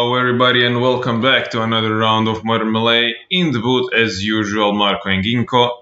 Hello everybody and welcome back to another round of Modern Melee. In the booth as usual, Marco and Ginko.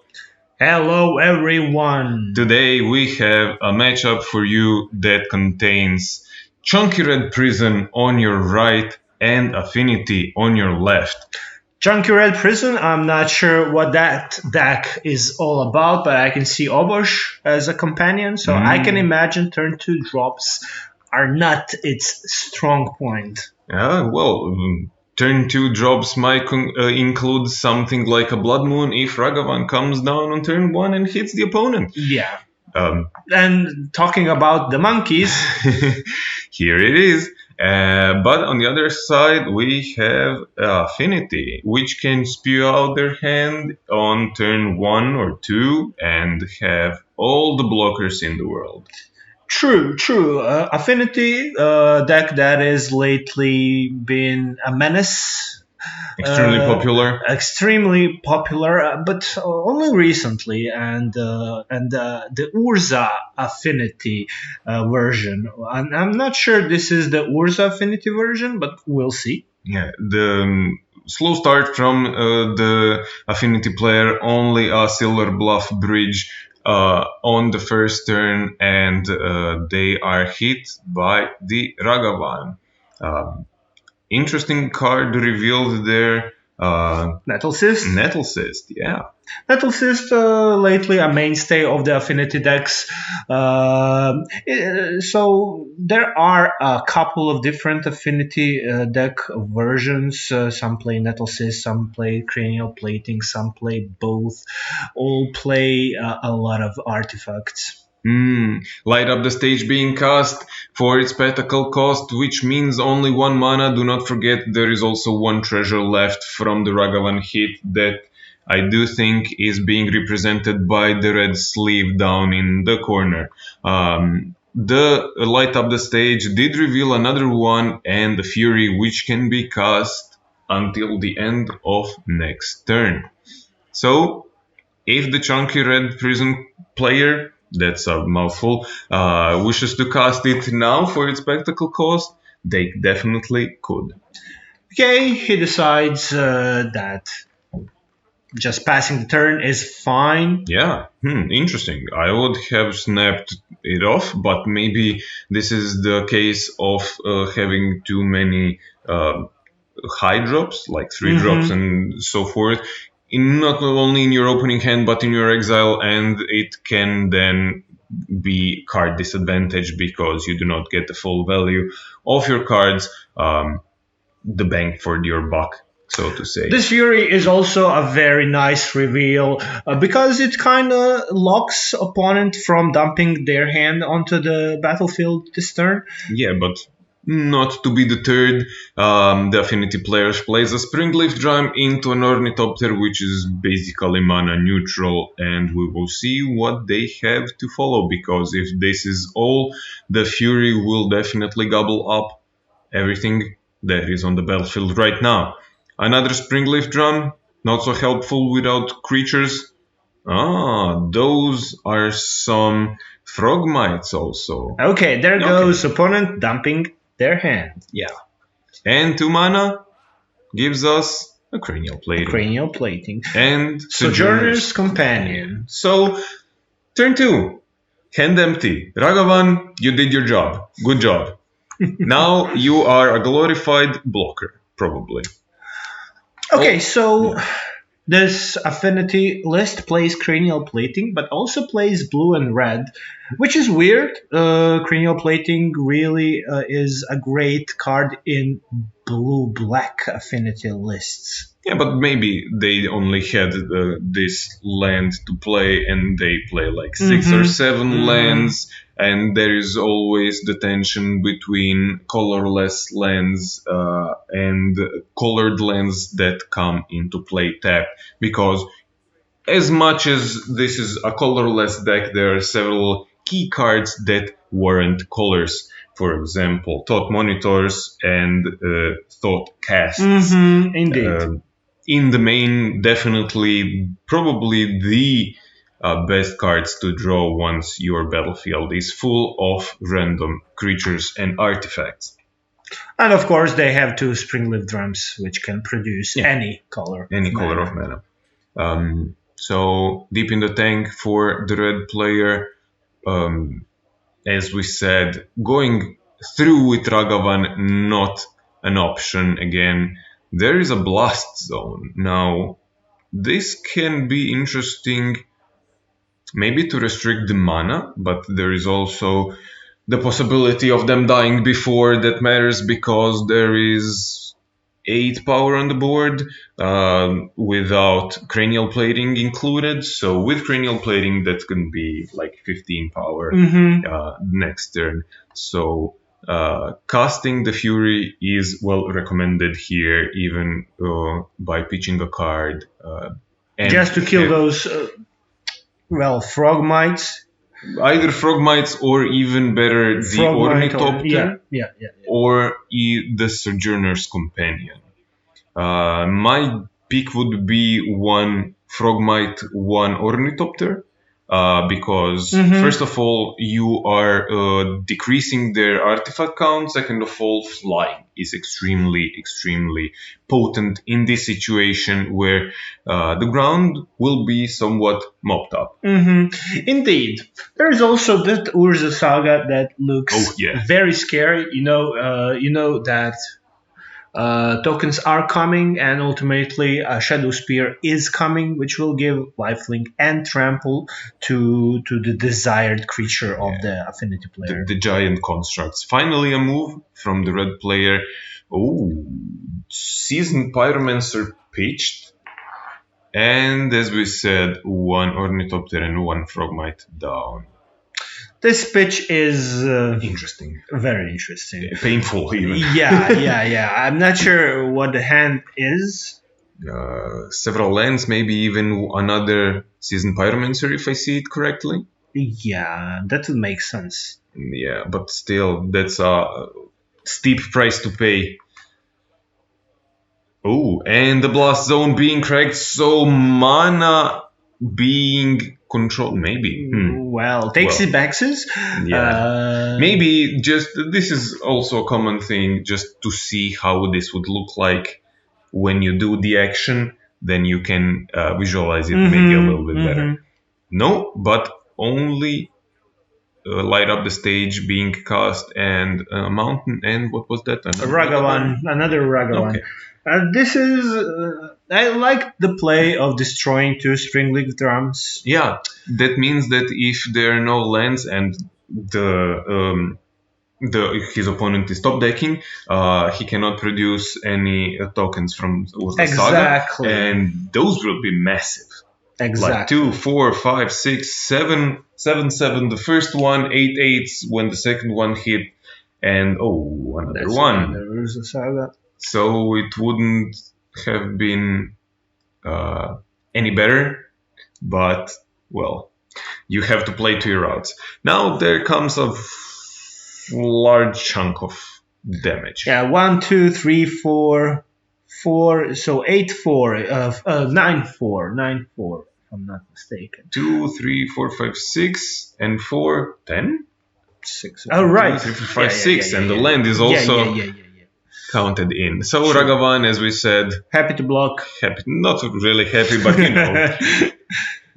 Hello everyone! Today we have a matchup for you that contains Chonky Red Prison on your right and Affinity on your left. Chonky Red Prison, I'm not sure what that deck is all about, but I can see Obosh as a companion, so I can imagine turn 2 drops are not its strong point. Turn 2 drops might include something like a Blood Moon if Ragavan comes down on turn 1 and hits the opponent. Yeah. And talking about the monkeys... Here it is. But on the other side, we have Affinity, which can spew out their hand on turn 1 or 2 and have all the blockers in the world. True. Affinity, deck that has lately been a menace. Extremely popular, but only recently. And the Urza Affinity version. And I'm not sure this is the Urza Affinity version, but we'll see. Yeah, the slow start from the Affinity player, only a Silver Bluff Bridge on the first turn, and they are hit by the Ragavan. Interesting card revealed there. Nettlecysts, yeah. Nettlecysts, lately a mainstay of the Affinity decks. So there are a couple of different Affinity deck versions. Some play Nettlecysts, some play Cranial Plating, some play both. All play a lot of artifacts. Light up the stage being cast for its spectacle cost, which means only 1 mana. Do not forget there is also 1 treasure left from the Ragavan hit that I do think is being represented by the red sleeve down in the corner. The light up the stage did reveal another one and the Fury, which can be cast until the end of next turn. So if the Chonky Red Prison player, that's a mouthful, wishes to cast it now for its spectacle cost, they definitely could. Okay, he decides that just passing the turn is fine. Yeah, interesting. I would have snapped it off, but maybe this is the case of having too many high drops, like 3 drops and so forth. Not only in your opening hand, but in your exile, and it can then be card disadvantage because you do not get the full value of your cards, the bang for your buck, so to say. This Fury is also a very nice reveal because it kind of locks opponent from dumping their hand onto the battlefield this turn. Yeah, but not to be deterred, the Affinity players plays a Springleaf Drum into an Ornithopter, which is basically mana neutral, and we will see what they have to follow, because if this is all, the Fury will definitely gobble up everything that is on the battlefield right now. Another Springleaf Drum, not so helpful without creatures. Those are some Frogmites also. Okay, there goes opponent dumping their hand. Yeah. And 2 mana gives us a Cranial Plating. And Sojourner's Companion. So, turn 2. Hand empty. Ragavan, you did your job. Good job. Now you are a glorified blocker, probably. Okay, so this Affinity list plays Cranial Plating, but also plays blue and red, which is weird. Cranial Plating really is a great card in blue-black Affinity lists. Yeah, but maybe they only had this land to play, and they play like 6 or 7 lands, and there is always the tension between colorless lands and colored lands that come into play tap, because as much as this is a colorless deck, there are several key cards that warrant colors. For example, Thought Monitors and Thoughtcasts. Indeed. In the main, definitely, probably the best cards to draw once your battlefield is full of random creatures and artifacts. And of course, they have 2 Springleaf Drums, which can produce any color. Any color of mana. So deep in the tank for the red player, as we said, going through with Ragavan, not an option again. There is a Blast Zone. Now, this can be interesting maybe to restrict the mana, but there is also the possibility of them dying before that matters because there is 8 power on the board without Cranial Plating included. So with Cranial Plating, that can be like 15 power next turn. So casting the Fury is well recommended here, even by pitching a card. And just to kill those, Frogmites. Either Frogmites or even better, the Ornithopter or the Sojourner's Companion. My pick would be 1 Frogmite, 1 Ornithopter. Because first of all, you are decreasing their artifact count. Second of all, flying is extremely potent in this situation where the ground will be somewhat mopped up. Indeed. There is also that Urza saga that looks very scary. You know that tokens are coming, and ultimately Shadowspear is coming, which will give lifelink and trample to the desired creature of the Affinity player. The giant constructs. Finally a move from the red player. Seasoned Pyromancer pitched. And as we said, 1 Ornithopter and 1 Frogmite down. This pitch is interesting. Very interesting. Painful even. Yeah. I'm not sure what the hand is. Several lands, maybe even another Seasoned Pyromancer if I see it correctly. Yeah, that would make sense. Yeah, but still, that's a steep price to pay. And the Blast Zone being cracked, so mana being controlled, maybe. Takesy backsies. Yeah. Maybe just, this is also a common thing, just to see how this would look like when you do the action, then you can visualize it maybe a little bit better. No, but only light up the stage being cast and a mountain, and what was that? Another Ragavan. Okay. This is, I like the play of destroying 2 Springleaf Drums. Yeah, that means that if there are no lands and his opponent is top decking, he cannot produce any tokens from the Saga, and those will be massive. Exactly. Like 2, 4, 5, 6, 7, 7 the first one, 8 8s when the second one hit, and another one. There is a Saga. So it wouldn't have been any better, but, well, you have to play to your outs. Now there comes a large chunk of damage. Yeah, 1, 2, 3, 4, 4, so 8, 4, 9, 4, 9, 4, if I'm not mistaken. 2, 3, 4, 5, 6, and 4, 10? 6. Oh, right. 2, 3, 4, 5, 6, and the land is also counted in. So sure. Ragavan, as we said, happy to block. Not really happy, but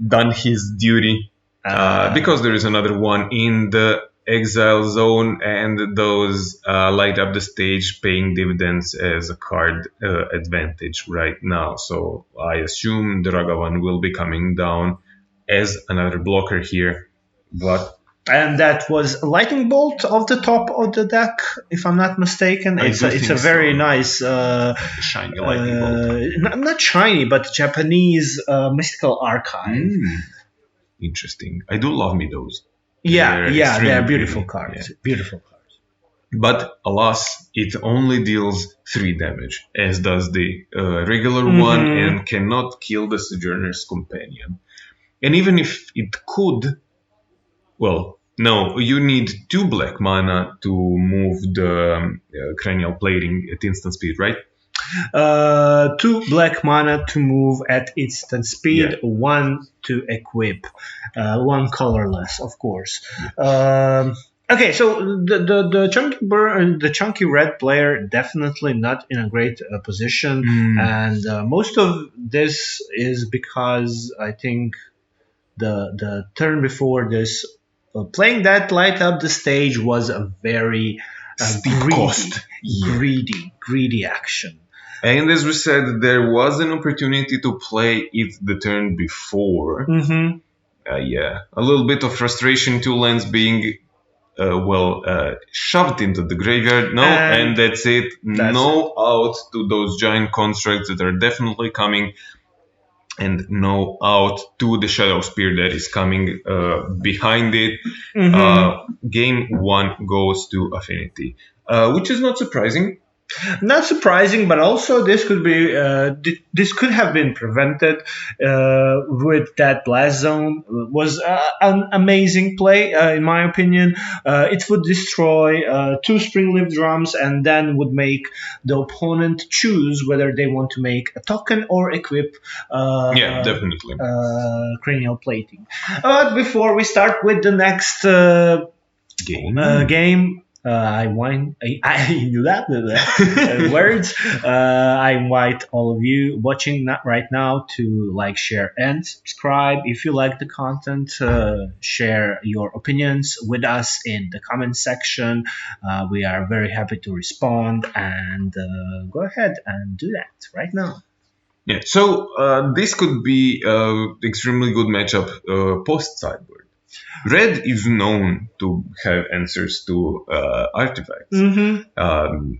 done his duty. Because there is another one in the exile zone, and those light up the stage, paying dividends as a card advantage right now. So I assume the Ragavan will be coming down as another blocker here, and that was Lightning Bolt off the top of the deck, if I'm not mistaken. It's a very nice shiny Lightning Bolt. Not shiny, but Japanese mystical archive. Interesting. I do love me those. They're beautiful cards. Yeah. Beautiful cards. But alas, it only deals 3 damage, as does the regular one, and cannot kill the Sojourner's Companion. And even if it could, no, you need 2 black mana to move the Cranial Plating at instant speed, right? 2 black mana to move at instant speed, 1 to equip, 1 colorless, of course. Okay, so the chunky red player definitely not in a great position, and most of this is because I think the turn before this, playing that light up the stage was a very Steep cost. greedy action. And as we said, there was an opportunity to play it the turn before. Mm-hmm. Yeah, a little bit of frustration, 2 lands being shoved into the graveyard. No, and that's it. No out to those giant constructs that are definitely coming, and no out to the Shadowspear that is coming behind it. Mm-hmm. Game 1 goes to Affinity, which is not surprising. Not surprising, but also this could be this could have been prevented with that blast zone. Was an amazing play in my opinion. It would destroy 2 Springleaf Drums and then would make the opponent choose whether they want to make a token or equip. Definitely. Cranial Plating. But before we start with the next game. I do that words. I invite all of you watching right now to like, share, and subscribe. If you like the content, share your opinions with us in the comment section. We are very happy to respond, and go ahead and do that right now. Yeah. So this could be an extremely good matchup post sideboard. Red is known to have answers to artifacts. Mm-hmm.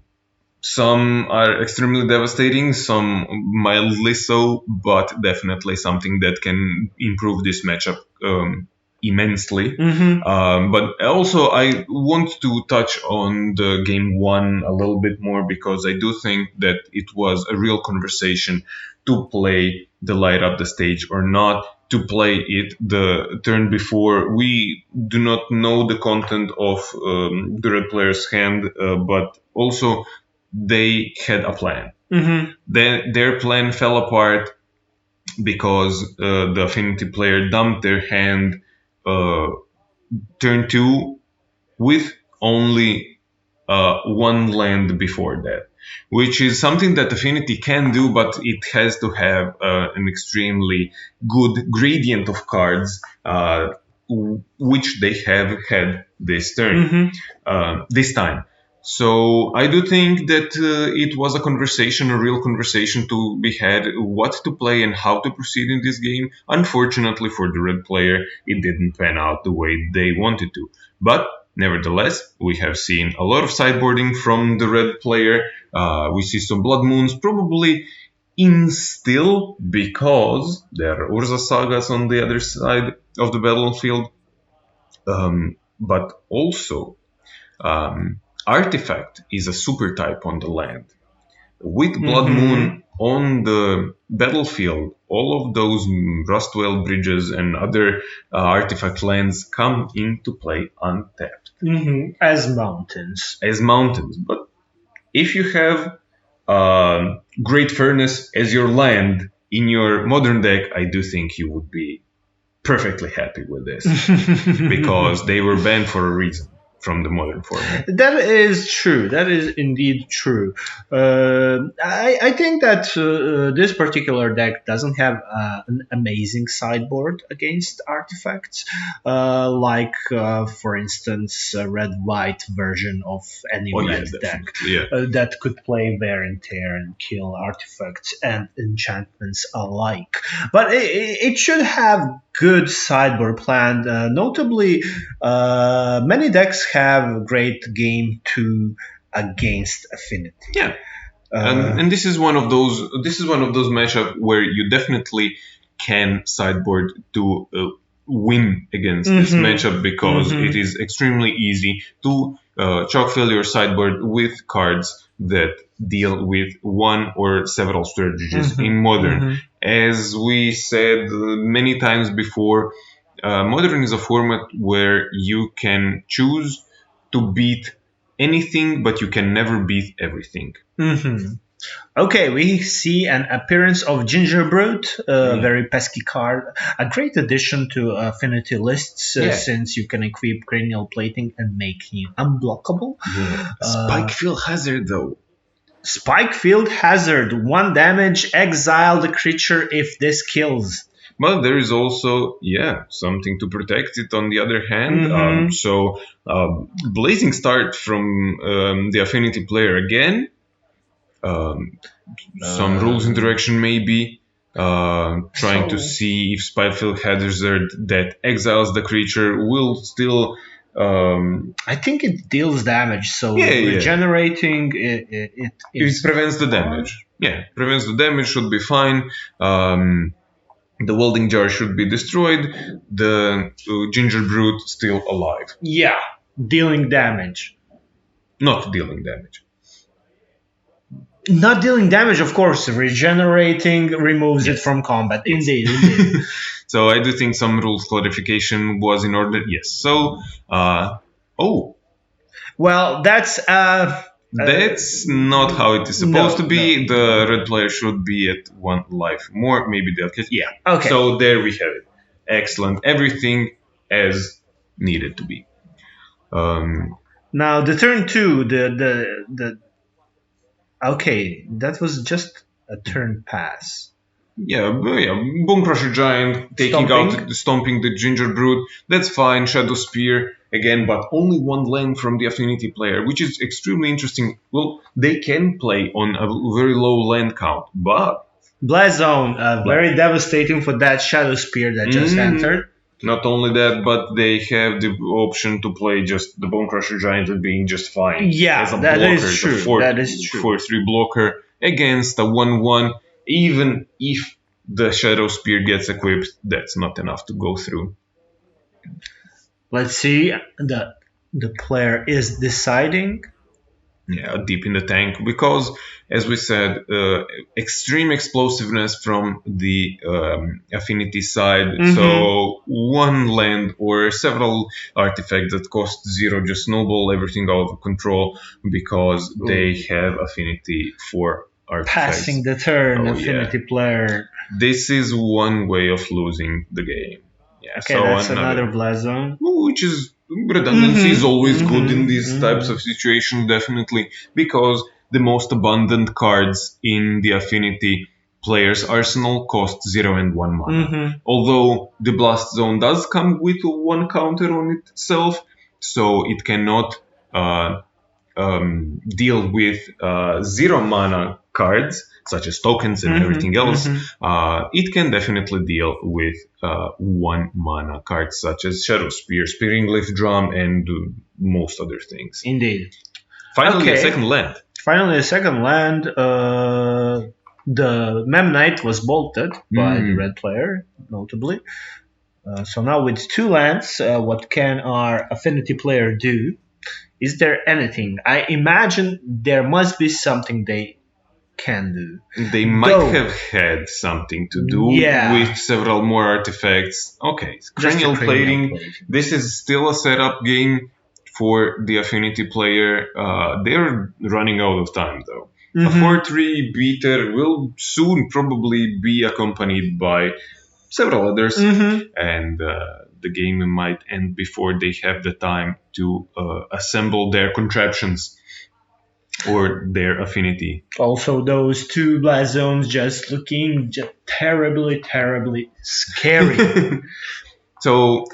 Some are extremely devastating, some mildly so, but definitely something that can improve this matchup immensely. Mm-hmm. But also, I want to touch on the game 1 a little bit more, because I do think that it was a real conversation to play the light up the stage or not, to play it the turn before. We do not know the content of the red player's hand, but also they had a plan. Mm-hmm. Then their plan fell apart because the Affinity player dumped their hand turn 2 with only 1 land before that, which is something that Affinity can do, but it has to have an extremely good gradient of cards, which they have had this turn, this time. So I do think that it was a real conversation to be had, what to play and how to proceed in this game. Unfortunately for the red player, it didn't pan out the way they wanted to. But nevertheless, we have seen a lot of sideboarding from the red player. We see some Blood Moons, probably in still, because there are Urza Sagas on the other side of the battlefield. But also, Artifact is a super type on the land. With Blood Moon on the battlefield, all of those Rustwell bridges and other artifact lands come into play untapped. As mountains. But if you have Great Furnace as your land in your modern deck, I do think you would be perfectly happy with this, because they were banned for a reason from the modern format. That is true. That is indeed true. I think that this particular deck doesn't have an amazing sideboard against artifacts, like, for instance, a red-white version of any red deck that could play wear and tear and kill artifacts and enchantments alike. But it should have good sideboard plan. Notably, many decks have great game 2 against Affinity. Yeah, and this is one of those. This is one of those matchups where you definitely can sideboard to win against this matchup, because it is extremely easy to chalk fill your sideboard with cards that deal with one or several strategies in Modern. As we said many times before, Modern is a format where you can choose to beat anything, but you can never beat everything. Okay, we see an appearance of Gingerbrute, a very pesky card. A great addition to affinity lists since you can equip Cranial Plating and make him unblockable. Spikefield Hazard, though. Spikefield Hazard, 1 damage, exile the creature if this kills. But there is also, something to protect it on the other hand. Blazing Start from the Affinity player again. Some rules interaction maybe. Trying to see if Spikefield Hazard that exiles the creature will still... I think it deals damage, so regenerating it prevents the damage. Yeah, prevents the damage, should be fine. The welding jar should be destroyed. The Gingerbrute still alive. Yeah, dealing damage. Not dealing damage. Not dealing damage, of course. Regenerating removes it from combat. Indeed. So I do think some rules clarification was in order. Yes. So, well, that's not how it is supposed to be. No. The red player should be at 1 life more. Maybe they'll get... Yeah. Okay. So there we have it. Excellent. Everything as needed to be. Now the turn 2, the okay, that was just a turn pass. Bonecrusher Giant stomping the Gingerbrute. That's fine. Shadowspear again, but only 1 land from the Affinity player, which is extremely interesting. Well, they can play on a very low land count, but Blast Zone, very devastating for that Shadowspear that just entered. Not only that, but they have the option to play just the Bonecrusher Giant being just fine. Yeah, as a that blocker, is true. That is true. 4/3 blocker against a 1/1. Even if the Shadowspear gets equipped, that's not enough to go through. Let's see. The player is deciding. Yeah, deep in the tank, because, as we said, extreme explosiveness from the Affinity side. So 1 land or several artifacts that cost 0 just snowball everything out of control because they have Affinity for artifacts. Passing the turn, Affinity player. This is one way of losing the game. Yeah, okay, so that's another Blast Zone. Which is... redundancy is always good in these types of situations, definitely, because the most abundant cards in the Affinity player's arsenal cost 0 and 1 mana. Although the Blast Zone does come with 1 counter on itself, so it cannot deal with 0 mana cards, such as tokens and everything else. It can definitely deal with 1 mana cards, such as Shadowspear, Springleaf Drum, and most other things. Indeed. Finally, a second land. Finally, a second land. The Memnite was bolted by the red player, notably. So now with 2 lands, what can our Affinity player do? Is there anything? I imagine there must be something they can do. They might have had something to do with several more artifacts. Okay, Cranial Plating. This is still a setup game for the Affinity player. They're running out of time, though. A 4/3 beater will soon probably be accompanied by several others, and the game might end before they have the time to assemble their contraptions or their Affinity. Also, those 2 Blast Zones just looking terribly, terribly scary. So,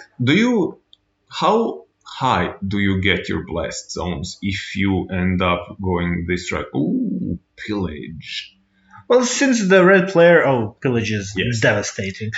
how high do you get your Blast Zones if you end up going this route? Ooh, Pillage. Well, since the red player... Oh, Pillage is devastating.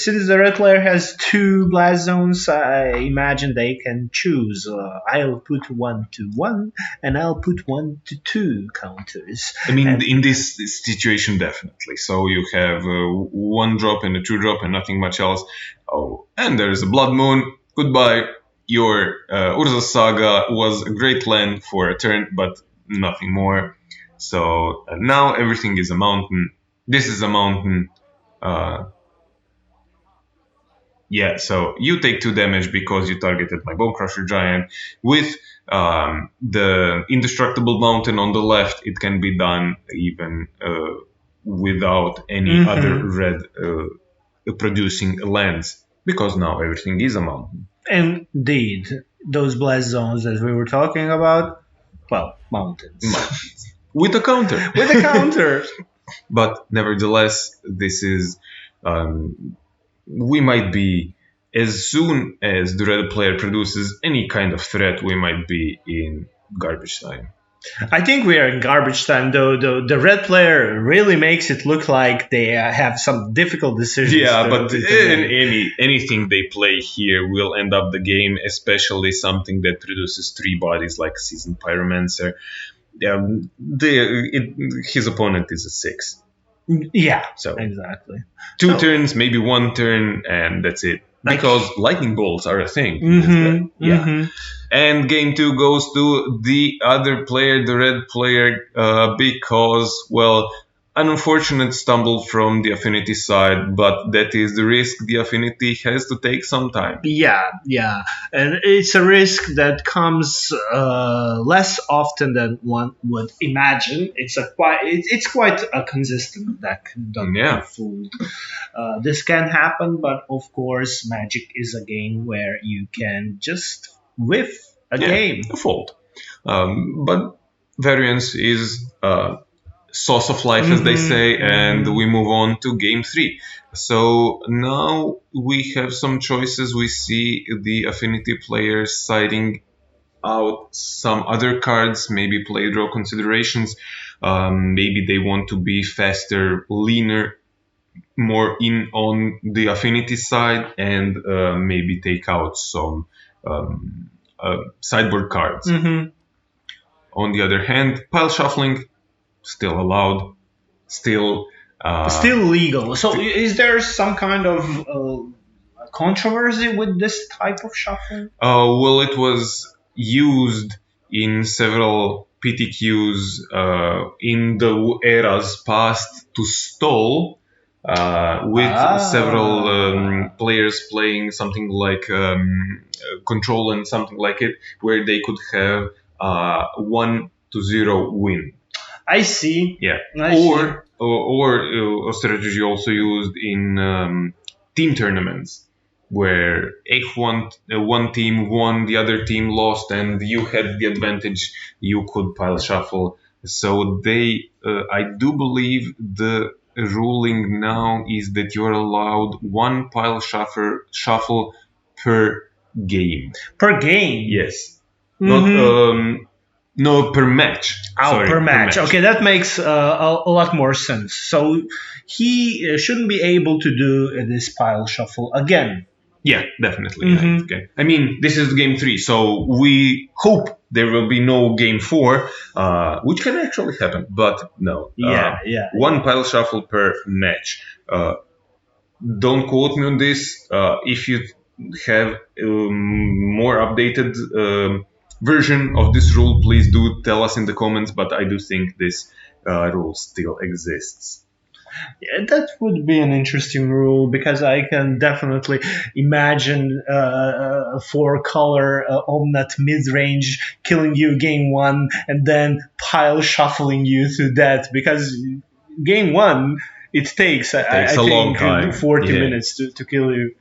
Since the red player has 2 Blast Zones, I imagine they can choose. I'll put 1 to 1, and I'll put 1 to 2 counters. I mean, in this situation, definitely. So you have 1 drop and a 2 drop and nothing much else. Oh, and there's a Blood Moon. Goodbye. Your Urza Saga was a great land for a turn, but nothing more. So now everything is a mountain. This is a mountain. So you take 2 damage because you targeted my Bonecrusher Giant with The Indestructible Mountain on the left, it can be done even without any other red producing lands, because now everything is a mountain. Indeed, those blast zones that we were talking about, well, mountains. With a counter. With a counter. But nevertheless, this is... we might be... As soon as the red player produces any kind of threat, we might be in garbage time. I think we are in garbage time, though. The red player really makes it look like they have some difficult decisions. Yeah, but anything they play here will end up the game, especially something that produces 3 bodies like Seasoned Pyromancer. His opponent is a 6. Yeah, so exactly. 2 turns, maybe 1 turn, and that's it. Because lightning bolts are a thing. And game 2 goes to the other player, the red player, because, well, an unfortunate stumble from the Affinity side, but that is the risk the Affinity has to take sometime. Yeah, and it's a risk that comes less often than one would imagine. It's quite a consistent deck. Don't be fooled. This can happen, but of course, Magic is a game where you can just whiff a game. A fold. But variance is sauce of life, as they say, and we move on to game 3. So now we have some choices. We see the Affinity players siding out some other cards, maybe play draw considerations. Maybe they want to be faster, leaner, more in on the Affinity side, and maybe take out some sideboard cards. On the other hand, pile shuffling, still allowed, still legal. So is there some kind of controversy with this type of shuffling? Well, it was used in several PTQs in the eras past to stall, with several players playing something like Control and something like it, where they could have 1-0 win. I see. Yeah. Or a strategy also used in team tournaments, where if one team won, the other team lost, and you had the advantage, you could pile shuffle. So I do believe the ruling now is that you're allowed 1 pile shuffle per game. Per game? Yes. No, per match. Per match. Okay, that makes a lot more sense. So he shouldn't be able to do this pile shuffle again. Yeah, definitely. Okay. I mean, this is game 3, so we hope there will be no game 4, which can actually happen, but no. 1 pile shuffle per match. Don't quote me on this. If you have more updated version of this rule, please do tell us in the comments, but I do think this rule still exists. Yeah, that would be an interesting rule, because I can definitely imagine 4-color Omnat mid-range killing you game 1 and then pile shuffling you to death, because game 1 it takes I a long time. 40 minutes to kill you.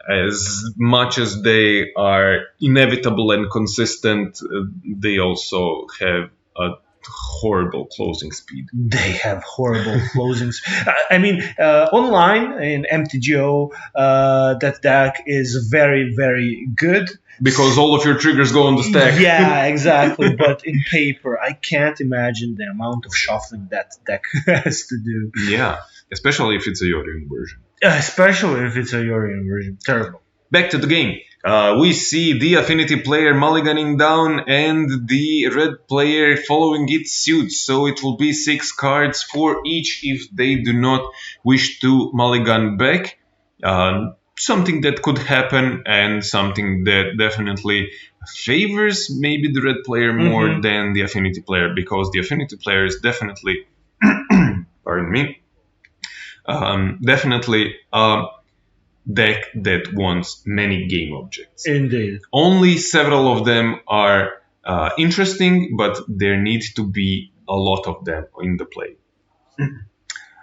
As much as they are inevitable and consistent, they also have a horrible closing speed. They have horrible closing speed. I mean, online in MTGO, that deck is very, very good. Because all of your triggers go on the stack. Yeah, exactly. But in paper, I can't imagine the amount of shuffling that deck has to do. Yeah, especially if it's a Yorion version. Terrible. Back to the game. We see the Affinity player mulliganing down and the red player following its suit. So it will be 6 cards for each if they do not wish to mulligan back. Something that could happen, and something that definitely favors maybe the red player more than the Affinity player, because the Affinity player is definitely, pardon me, definitely a deck that wants many game objects. Indeed. Only several of them are interesting, but there needs to be a lot of them in the play.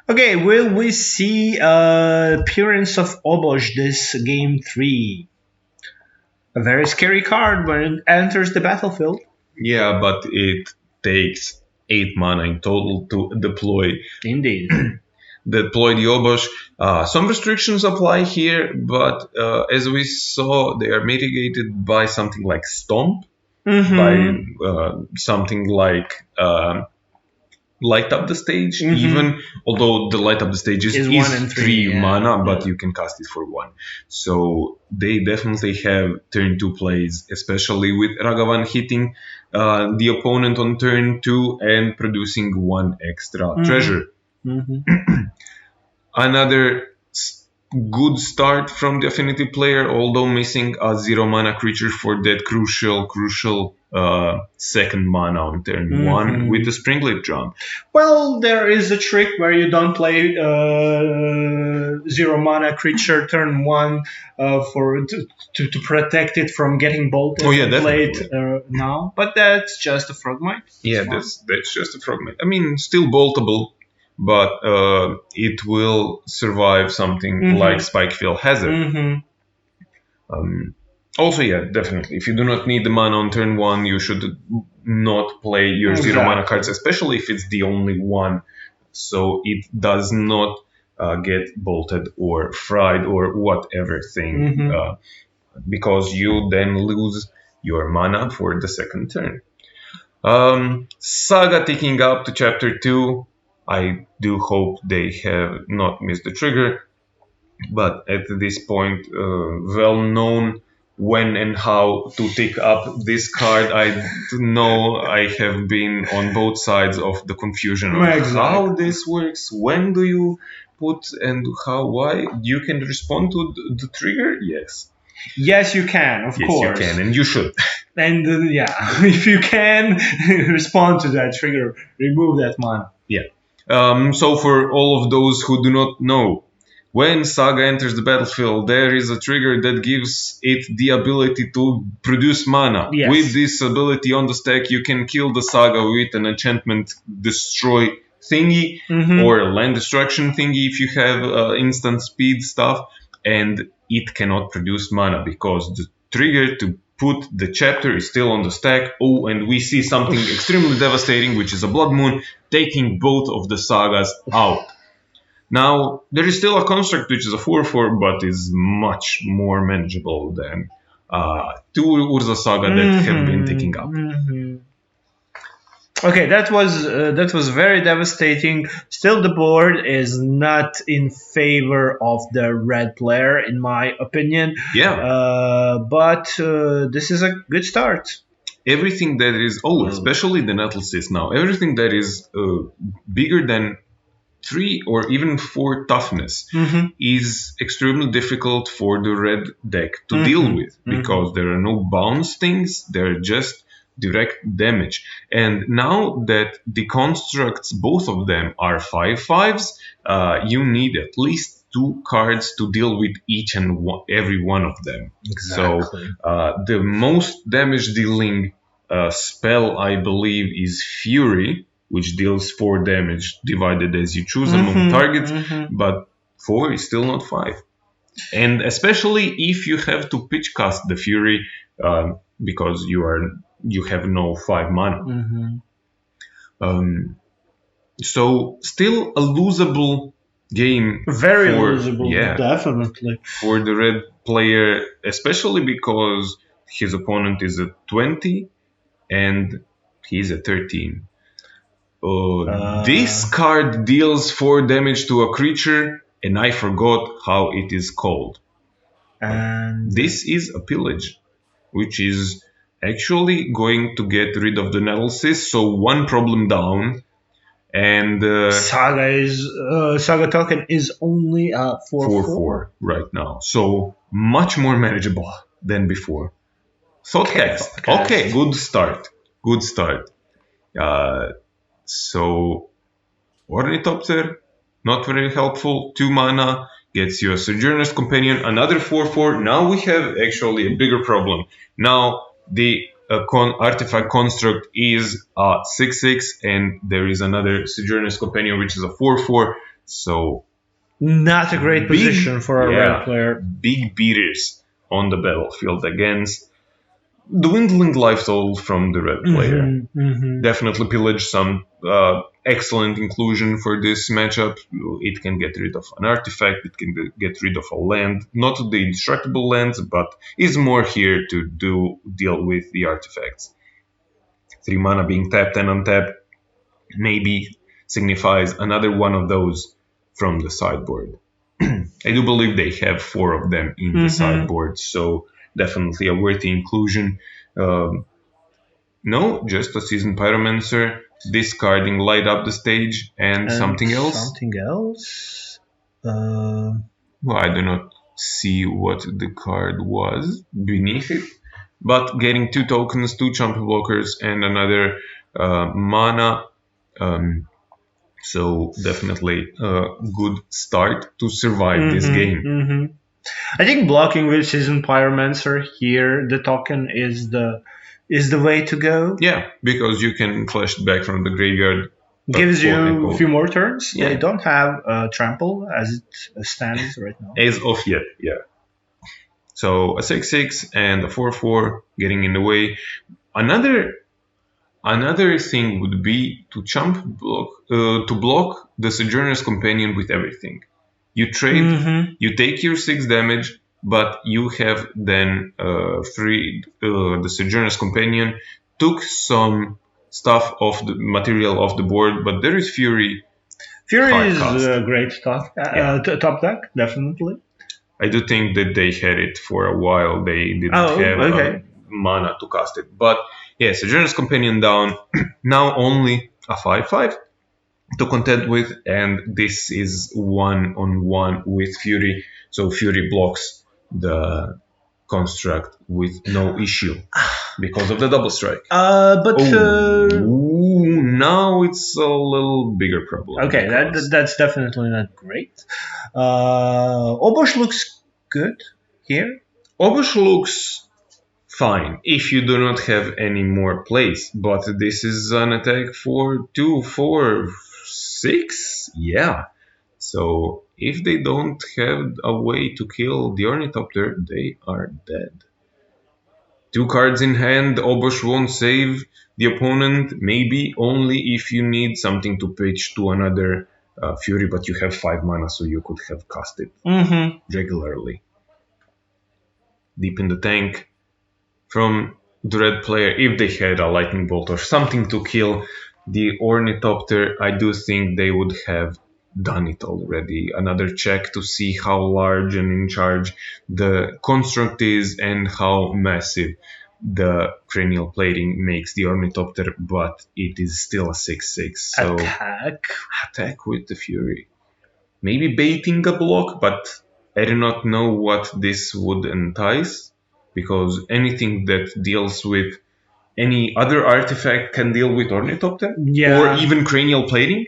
Okay, will we see appearance of Obosh this game 3? A very scary card when it enters the battlefield. Yeah, but it takes 8 mana in total to deploy. Indeed. Deploy the Obosh. Some restrictions apply here, but as we saw, they are mitigated by something like Stomp, by something like Light Up the Stage, even although the Light Up the Stage is 1 and 3 yeah. mana, but you can cast it for 1. So they definitely have turn 2 plays, especially with Ragavan hitting the opponent on turn 2 and producing 1 extra treasure. Another good start from the Affinity player, although missing a 0 mana creature for that crucial second mana on turn 1 with the Springleaf Drum. Well, there is a trick where you don't play 0 mana creature turn 1 to protect it from getting bolted. Oh yeah, played definitely. now, but that's just a Frogmite. Yeah, that's just a Frogmite. I mean, still boltable, but it will survive something like Spikefield Hazard. Also, yeah, definitely. If you do not need the mana on turn 1, you should not play your 0 mana cards, especially if it's the only one, so it does not get bolted or fried or whatever thing, because you then lose your mana for the second turn. Saga ticking up to chapter 2. I do hope they have not missed the trigger, but at this point, well known when and how to tick up this card. I know I have been on both sides of the confusion of how this works. When do you put and how, why? You can respond to the trigger? Yes. Yes, you can, of course. Yes, you can, and you should. And if you can respond to that trigger, remove that mana. Yeah. So for all of those who do not know, when Saga enters the battlefield, there is a trigger that gives it the ability to produce mana. Yes. With this ability on the stack, you can kill the Saga with an enchantment destroy thingy or land destruction thingy if you have instant speed stuff, and it cannot produce mana because the trigger to put the chapter is still on the stack. Oh, and we see something extremely devastating, which is a Blood Moon taking both of the Sagas out. Now, there is still a construct which is a 4/4, but is much more manageable than 2 Urza Saga that have been ticking up. Okay, that was very devastating. Still, the board is not in favor of the red player, in my opinion. Yeah. But this is a good start. Everything that is, especially the Nettlecysts now, everything that is bigger than 3 or even 4 toughness is extremely difficult for the red deck to deal with, because there are no bounce things, they're just direct damage. And now that the constructs, both of them are 5/5s, you need at least 2 cards to deal with each and every one of them. Exactly. So the most damage dealing spell, I believe, is Fury, which deals 4 damage divided as you choose among targets, but 4 is still not 5. And especially if you have to pitch cast the Fury, because you have no 5 mana. So still a losable game. Very losable, definitely. For the red player, especially because his opponent is at 20 and he's at 13. This card deals 4 damage to a creature, and I forgot how it is called. And this is a pillage, which is actually going to get rid of the Nettlecysts, so 1 problem down. And Saga token is only a 4/4 right now, so much more manageable than before. Thoughtcasts. Okay, good start. So Ornithopter, not very helpful. 2 mana gets you a Sojourner's Companion, another 4/4. Now we have actually a bigger problem. Now the artifact construct is a 6/6, and there is another Sojourner's Companion, which is a 4/4. So not a great position for a red player. Big beaters on the battlefield against dwindling life total from the red player. Definitely pillage some excellent inclusion for this matchup. It can get rid of an artifact, it can get rid of a land, not the indestructible lands, but is more here to deal with the artifacts. 3 mana being tapped and untapped maybe signifies another one of those from the sideboard. I do believe they have 4 of them in the sideboard, so definitely a worthy inclusion. No, just a Seasoned Pyromancer, discarding Light Up the Stage, and something else. Something else? Well, I do not see what the card was beneath it, but getting 2 tokens, 2 Chompy blockers, and another mana. So definitely a good start to survive this game. I think blocking with Seasoned Pyromancer here, the token is the way to go. Yeah, because you can flash it back from the graveyard. Gives you a few more turns. Yeah. They don't have trample as it stands right now. As of yet, yeah. So a 6/6 and a 4/4 getting in the way. Another thing would be to block the Sojourner's Companion with everything. You trade, you take your 6 damage, but you have then freed the Sojourner's Companion, took some stuff off the material off the board, but there is Fury. Fury is a great top deck, definitely. I do think that they had it for a while. They didn't have mana to cast it. But yeah, Sojourner's Companion down. Now only a 5/5 to contend with, and this is 1-on-1 with Fury. So Fury blocks the construct with no issue because of the double strike. Now it's a little bigger problem. Okay, that's definitely not great. Obosh looks good here. Obosh looks fine if you do not have any more plays, but this is an attack for 2, 4, 6. Yeah. So if they don't have a way to kill the Ornithopter, they are dead. 2 cards in hand, Obosh won't save the opponent, maybe only if you need something to pitch to another Fury, but you have 5 mana, so you could have cast it regularly. Deep in the tank from the red player, if they had a lightning bolt or something to kill the Ornithopter, I do think they would have done it already. Another check to see how large and in charge the construct is and how massive the cranial plating makes the Ornithopter, but it is still a 6/6. So attack with the Fury. Maybe baiting a block, but I do not know what this would entice, because anything that deals with any other artifact can deal with Ornithopter, or even cranial plating.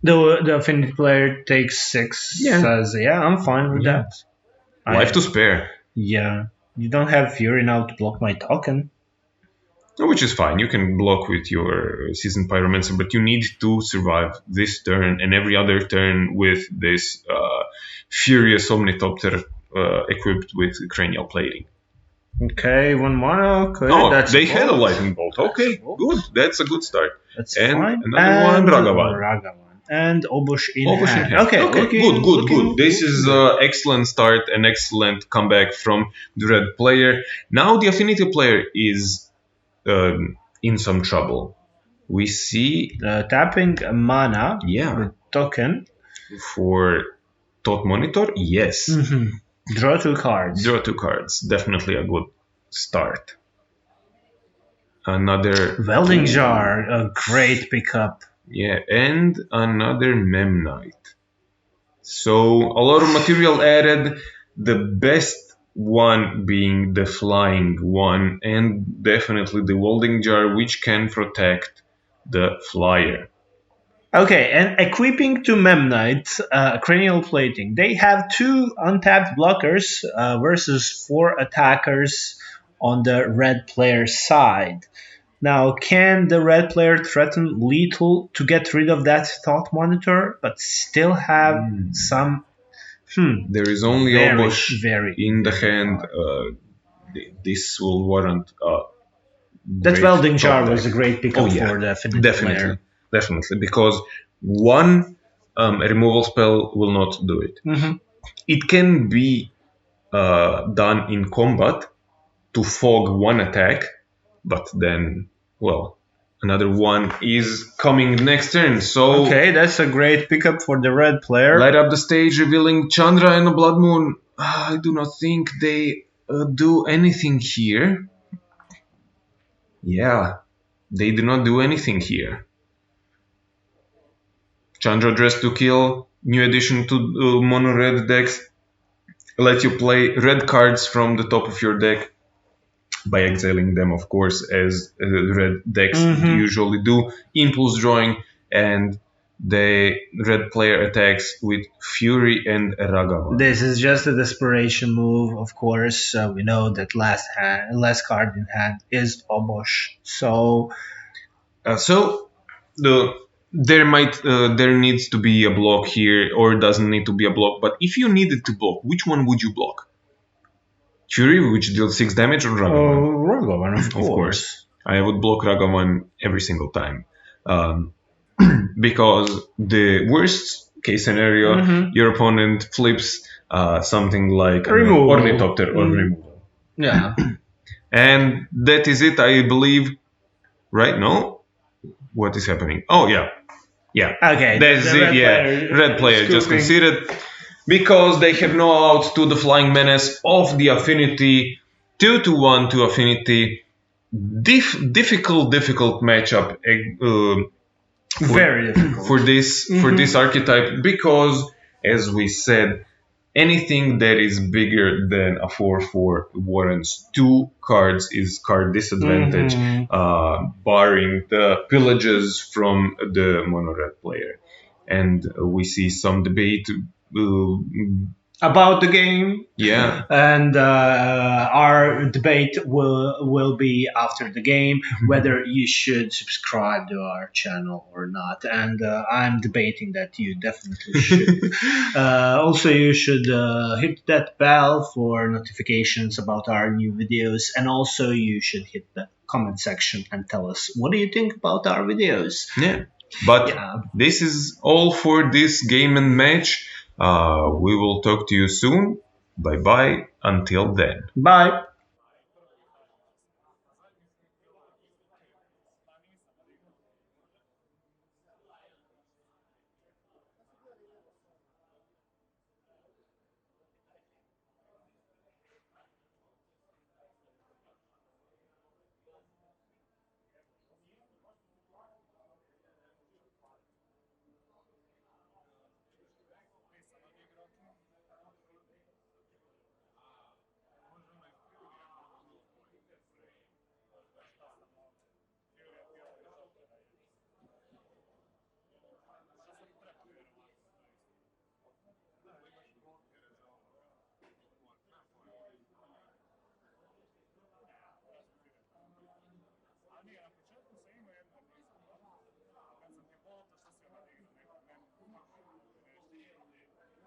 The Affinity player takes 6, says, I'm fine with that. Life to spare. Yeah, you don't have Fury now to block my token. Which is fine, you can block with your Seasoned Pyromancer, but you need to survive this turn and every other turn with this Furious Ornithopter equipped with cranial plating. Okay, 1 mana. Okay, they had a lightning bolt. Okay, good. That's a good start. That's and fine. Another one, Ragavan. And Obosh in hand. Okay, good. This is an excellent start, an excellent comeback from the red player. Now the Affinity player is in some trouble. We see tapping mana with token for Thought Monitor. Yes. Draw 2 cards. Definitely a good start. Another Welding Jar, a great pickup. Yeah, and another Memnite. So a lot of material added. The best one being the flying one, and definitely the Welding Jar, which can protect the flyer. Okay, and equipping to Memnite, Cranial Plating. They have 2 untapped blockers versus 4 attackers on the red player side. Now, can the red player threaten lethal to get rid of that thought monitor, but still have some? There is only Very, Obosh very, in the very hand. This will warrant. That Great Welding top Jar deck. was a great pickup Oh, yeah. for the Affinity Definitely, player. definitely, because one removal spell will not do it. It can be done in combat to fog one attack, but then, well, another one is coming next turn. So Okay, that's a great pickup for the red player. light up the stage, revealing Chandra and a Blood Moon. I do not think they do anything here. Yeah, they do not do anything here. Chandra Dress to Kill, new addition to mono red decks, let you play red cards from the top of your deck by exiling them, of course, as red decks usually do. Impulse drawing, and the red player attacks with Fury and Ragavan. This is just a desperation move, of course. We know that last card in hand is Obosh. So there needs to be a block here, or doesn't need to be a block. But if you needed to block, which one would you block? Fury, which deals 6 damage, or Ragavan? Ragavan, of course. I would block Ragavan every single time. Because the worst case scenario, your opponent flips something like an Ornithopter or removal. Yeah. And that is it, I believe. Right now? What is happening? Oh, yeah. Yeah. Okay. That's it, yeah. Red player just conceded. Because they have no out to the Flying Menace of the Affinity. 2-1 to Affinity. Difficult matchup. Very difficult. For this archetype. Because, as we said, anything that is bigger than a 4/4 warrants 2 cards is card disadvantage, barring the pillages from the mono red player. And we see some debate about the game. Yeah. And our debate will be after the game whether you should subscribe to our channel or not. And I'm debating that you definitely should. Also, you should hit that bell for notifications about our new videos. And also, you should hit the comment section and tell us what do you think about our videos. Yeah. But this is all for this game and match. We will talk to you soon. Bye bye. Until then. Bye.